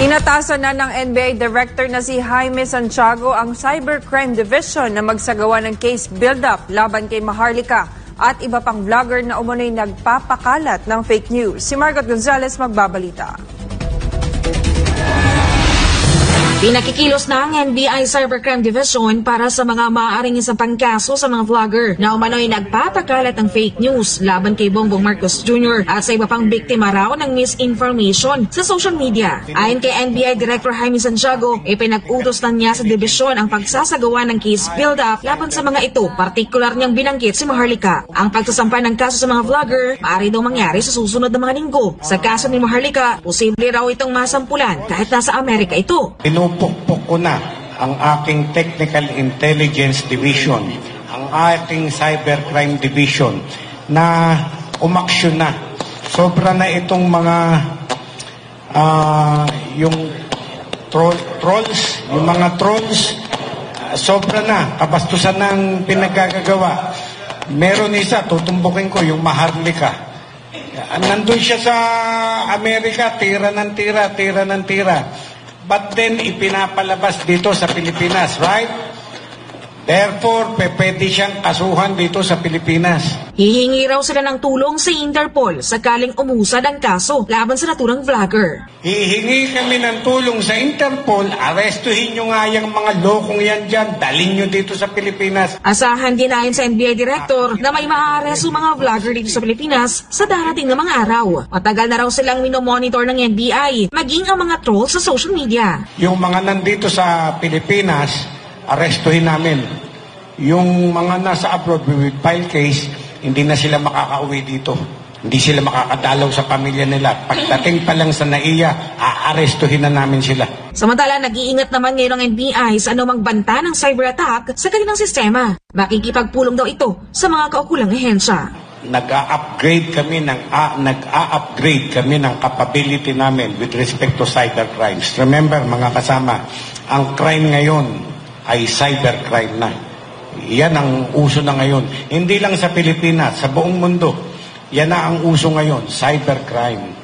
Inatasan na ng NBA Director na si Jaime Santiago ang Cybercrime Division na magsagawa ng case build-up laban kay Maharlika at iba pang vlogger na umunoy nagpapakalat ng fake news. Si Margot Gonzalez magbabalita. Pinakikilos na ang NBI Cybercrime Division para sa mga maaaring isampang kaso sa mga vlogger na umano'y nagpapakalat ng fake news laban kay Bongbong Marcos Jr. at sa iba pang biktima raw ng misinformation sa social media. Ayon kay NBI Director Jaime Santiago, ipinag-utos na niya sa dibisyon ang pagsasagawa ng case build-up laban sa mga ito, partikular niyang binanggit si Maharlika. Ang pagsasampa ng kaso sa mga vlogger maaari daw mangyari sa susunod na mga linggo. Sa kaso ni Maharlika, posible raw itong masampulan kahit nasa Amerika ito. Pinupukpok ko na ang aking Technical Intelligence Division, ang aking Cybercrime Division na umaksyon na. Sobra na itong mga yung trolls, sobra na, kabastusan ng pinagkagagawa. Meron isa, tutumbukin ko, yung Maharlika. Nandun siya sa Amerika, tira ng tira. But then, ipinapalabas dito sa Pilipinas, right? Therefore, pwede siyang kasuhan dito sa Pilipinas. Hihingi raw sila ng tulong sa Interpol sakaling umusad ang kaso laban sa naturang vlogger. Hihingi kami ng tulong sa Interpol, arestuhin nyo nga yung mga lokong yan dyan, dalhin nyo dito sa Pilipinas. Asahan din ayon sa NBI Director na may maaaresto mga vlogger dito sa Pilipinas sa darating na mga araw. Matagal na raw silang minomonitor ng NBI, maging ang mga trolls sa social media. Yung mga nandito sa Pilipinas, arestuhin namin. Yung mga nasa abroad, we will file case, hindi na sila makakauwi dito. Hindi sila makakadalaw sa pamilya nila. Pagdating pa lang sa NAIA, aarestuhin na namin sila. Samantala, nag-iingat naman ngayon ang NBI sa anumang banta ng cyber attack sa kanilang sistema. Makikipagpulong daw ito sa mga kaukulang ehensya. Nag-a-upgrade kami ng capability namin with respect to cybercrimes. Remember, mga kasama, ang crime ngayon ay cybercrime na. Yan ang uso na ngayon. Hindi lang sa Pilipinas, sa buong mundo. Yan na ang uso ngayon, cybercrime.